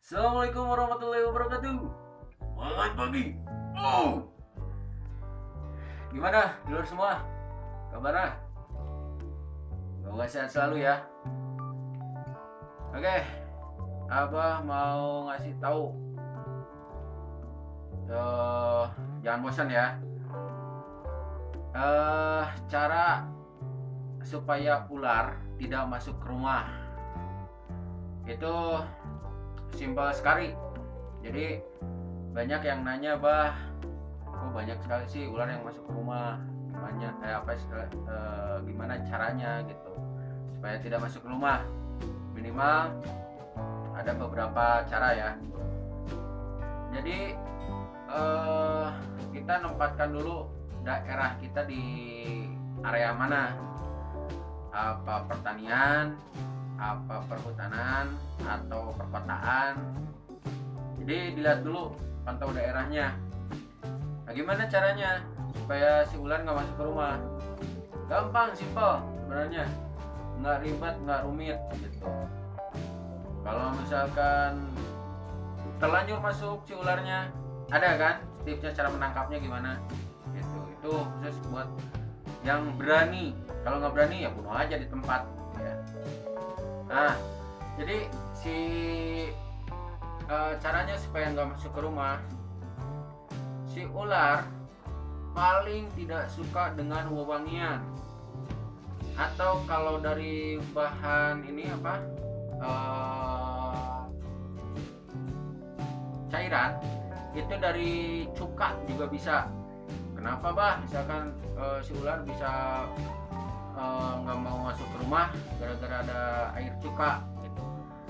Assalamualaikum warahmatullahi wabarakatuh. Selamat pagi. Oh, gimana dulur semua? Kabarnya? Semoga sehat selalu ya. Oke, Abah mau ngasih tahu. Jangan bosan ya. Cara supaya ular tidak masuk ke rumah itu simpel sekali. Jadi banyak yang nanya, bah, kok banyak sekali sih ular yang masuk ke rumah, gimana caranya gitu supaya tidak masuk ke rumah. Minimal ada beberapa cara ya. Jadi kita nempatkan dulu daerah kita di area mana, apa pertanian, apa perhutanan, atau perkotaan. Jadi dilihat dulu, pantau daerahnya. Nah, gimana caranya supaya si ular nggak masuk ke rumah? Gampang, simple sebenarnya, nggak ribet, nggak rumit gitu. Kalau misalkan terlanjur masuk si ularnya, ada kan tipsnya cara menangkapnya gimana? Gitu. Itu khusus buat yang berani. Kalau nggak berani ya bunuh aja di tempat. Ya. Nah, jadi caranya supaya nggak masuk ke rumah, si ular paling tidak suka dengan wewangian. Atau kalau dari bahan ini apa, cairan, itu dari cuka juga bisa. Kenapa, bah? Misalkan si ular bisa nggak mau masuk ke rumah gara-gara ada air cuka gitu,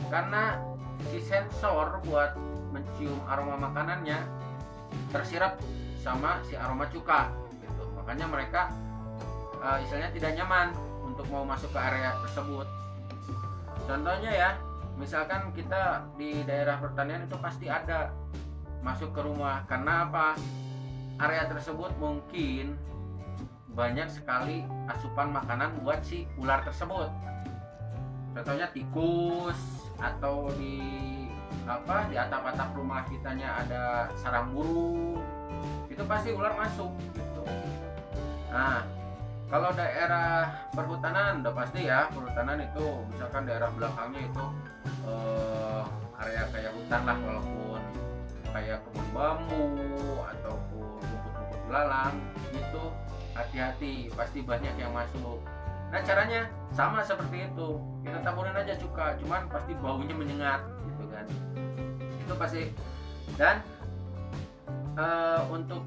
karena si sensor buat mencium aroma makanannya tersirat sama si aroma cuka gitu. Makanya mereka istilahnya tidak nyaman untuk mau masuk ke area tersebut. Contohnya ya, misalkan kita di daerah pertanian itu pasti ada masuk ke rumah. Karena apa? Area tersebut mungkin banyak sekali asupan makanan buat si ular tersebut. Contohnya tikus, atau di atap-atap rumah kitanya ada sarang burung, itu pasti ular masuk gitu. Nah, kalau daerah perhutanan udah pasti ya, perhutanan itu misalkan daerah belakangnya itu area kayak hutan lah, walaupun kayak kebun bambu ataupun rumput-rumput belalang itu, hati-hati, pasti banyak yang masuk. Nah, caranya sama seperti itu, kita taburin aja cuka, cuman pasti baunya menyengat gitu kan, itu pasti. Dan untuk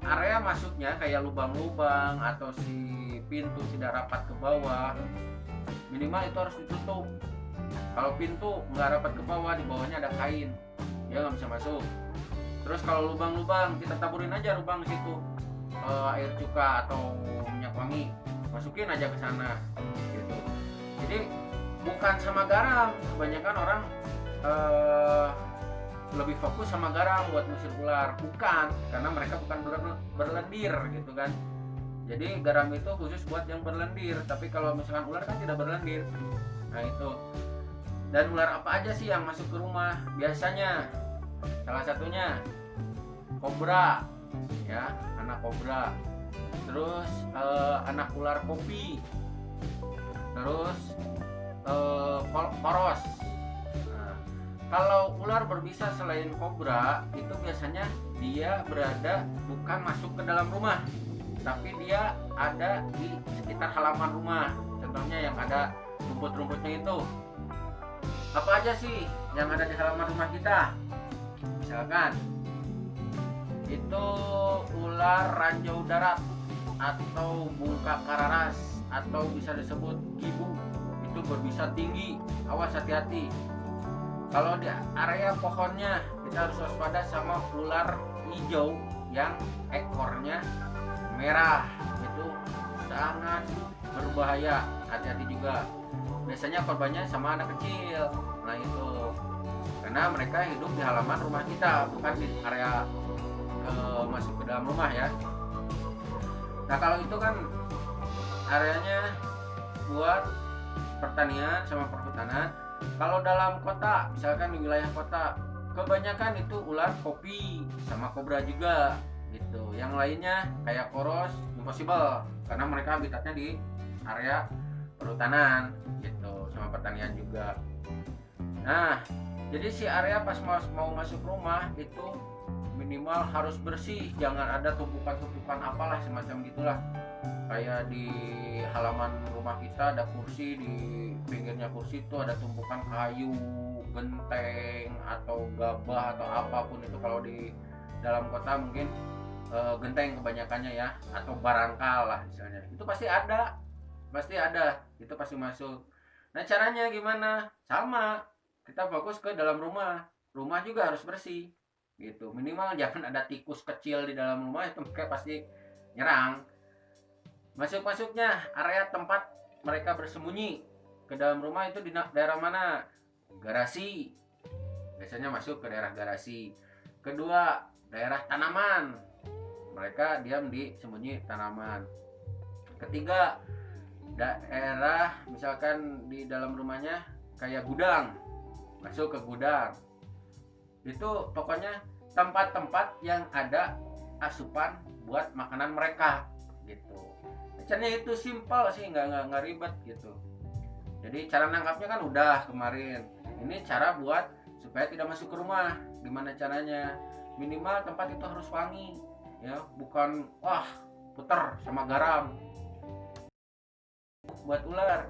area masuknya kayak lubang-lubang atau si pintu tidak rapat ke bawah, minimal itu harus ditutup. Kalau pintu nggak rapat ke bawah, di bawahnya ada kain, dia nggak bisa masuk. Terus kalau lubang-lubang, kita taburin aja lubang situ air cuka atau minyak wangi, masukin aja ke sana gitu. Jadi bukan sama garam, kebanyakan orang lebih fokus sama garam buat ngusir ular, bukan, karena mereka bukan berlendir gitu kan. Jadi garam itu khusus buat yang berlendir, tapi kalau misalkan ular kan tidak berlendir. Nah itu. Dan ular apa aja sih yang masuk ke rumah? Biasanya salah satunya kobra ya, anak kobra, terus anak ular kopi, terus poros. Nah, kalau ular berbisa selain kobra itu biasanya dia berada bukan masuk ke dalam rumah, tapi dia ada di sekitar halaman rumah. Contohnya yang ada rumput-rumputnya itu. Apa aja sih yang ada di halaman rumah kita? Misalkan itu ular ranjau darat atau bungka kararas atau bisa disebut gibu, itu berbisa tinggi, awas hati-hati. Kalau di area pohonnya kita harus waspada sama ular hijau yang ekornya merah, itu sangat berbahaya. Hati-hati juga. Biasanya korbannya sama anak kecil. Nah itu karena mereka hidup di halaman rumah kita, bukan di area masuk ke dalam rumah ya. Nah kalau itu kan areanya buat pertanian sama perhutanan. Kalau dalam kota, misalkan di wilayah kota, kebanyakan itu ular kopi sama kobra juga gitu. Yang lainnya kayak koros, impossible karena mereka habitatnya di area perhutanan gitu, sama pertanian juga. Nah, jadi si area pas mau masuk rumah itu minimal harus bersih, jangan ada tumpukan-tumpukan apalah semacam gitulah. Kayak di halaman rumah kita ada kursi, di pinggirnya kursi itu ada tumpukan kayu, genteng atau gabah atau apapun itu. Kalau di dalam kota mungkin genteng kebanyakannya ya, atau barangkal lah misalnya, itu pasti ada, itu pasti masuk. Nah caranya gimana? Sama, kita fokus ke dalam rumah juga harus bersih gitu, minimal jangan ada tikus kecil di dalam rumah, itu mereka pasti nyerang. Masuknya area tempat mereka bersembunyi ke dalam rumah itu di daerah mana? Garasi. Biasanya masuk ke daerah garasi. Kedua, daerah tanaman. Mereka diam di sembunyi tanaman. Ketiga, daerah misalkan di dalam rumahnya kayak gudang. Masuk ke gudang. Itu pokoknya tempat-tempat yang ada asupan buat makanan mereka gitu. Caranya itu simpel sih, nggak ribet gitu. Jadi cara nangkapnya kan udah kemarin. Ini cara buat supaya tidak masuk ke rumah. Gimana caranya? Minimal tempat itu harus wangi, ya, bukan puter sama garam buat ular.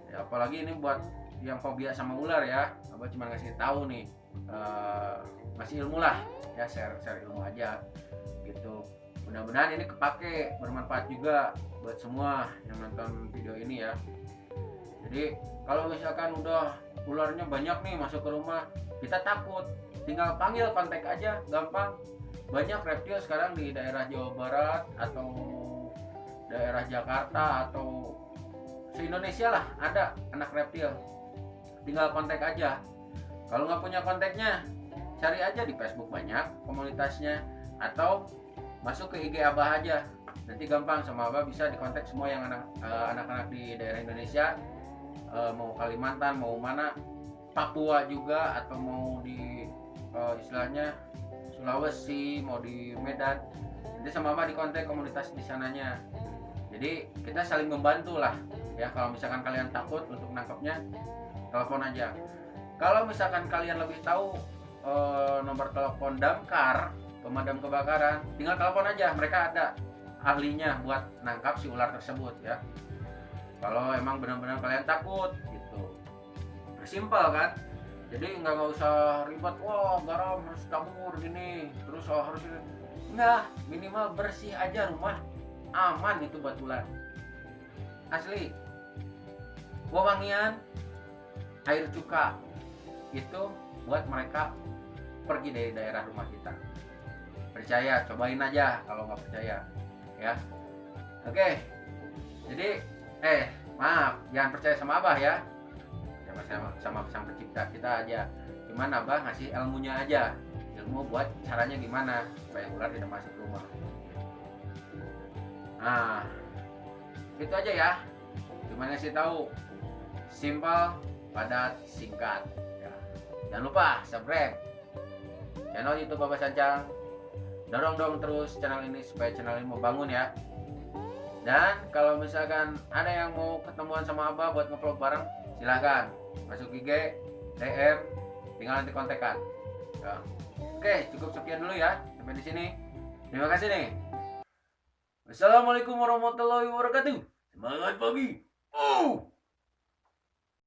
Ya, apalagi ini buat yang fobia sama ular ya. Abah cuma ngasih tahu nih, masih ilmu lah, ya share ilmu aja gitu. Mudah-mudahan ini kepake, bermanfaat juga buat semua yang nonton video ini ya. Jadi kalau misalkan udah ularnya banyak nih masuk ke rumah, kita takut, tinggal panggil kontak aja, gampang. Banyak reptil sekarang di daerah Jawa Barat atau daerah Jakarta atau se-Indonesia lah ada anak reptil. Tinggal kontak aja. Kalau nggak punya kontaknya, cari aja di Facebook, banyak komunitasnya, atau masuk ke IG Abah aja, nanti gampang sama Abah bisa dikontak semua yang anak-anak di daerah Indonesia, mau Kalimantan, mau mana, Papua juga, atau mau di istilahnya Sulawesi, mau di Medan, nanti sama Abah dikontak komunitas di sananya. Jadi kita saling membantu lah ya. Kalau misalkan kalian takut untuk nangkapnya, telepon aja. Kalau misalkan kalian lebih tahu nomor telepon damkar, pemadam kebakaran, tinggal telepon aja, mereka ada ahlinya buat nangkap si ular tersebut ya. Kalau emang benar-benar kalian takut gitu, simpel kan. Jadi nggak usah ribet, garam harus tabur gini, terus harus ini. Enggak, minimal bersih aja rumah, aman itu buat ular. Asli. Wewangian, air cuka itu buat mereka pergi dari daerah rumah kita. Percaya, cobain aja kalau nggak percaya ya. Oke, jadi maaf, jangan percaya sama Abah ya, sama sang pencipta kita aja. Cuman Abah ngasih ilmunya aja, ilmu buat caranya gimana supaya ular tidak masuk rumah. Nah itu aja ya, cuma ngasih tahu, simple, padat, singkat ya. Jangan lupa subscribe channel YouTube Abah Sancang. Dorong dong terus channel ini supaya channel ini mau bangun ya. Dan kalau misalkan ada yang mau ketemuan sama Abah buat nge-vlog bareng, silahkan masuk IG, DM, tinggal nanti kontekan ya. Oke, cukup sekian dulu ya, sampai di sini. Terima kasih nih. Wassalamualaikum warahmatullahi wabarakatuh. Semangat pagi.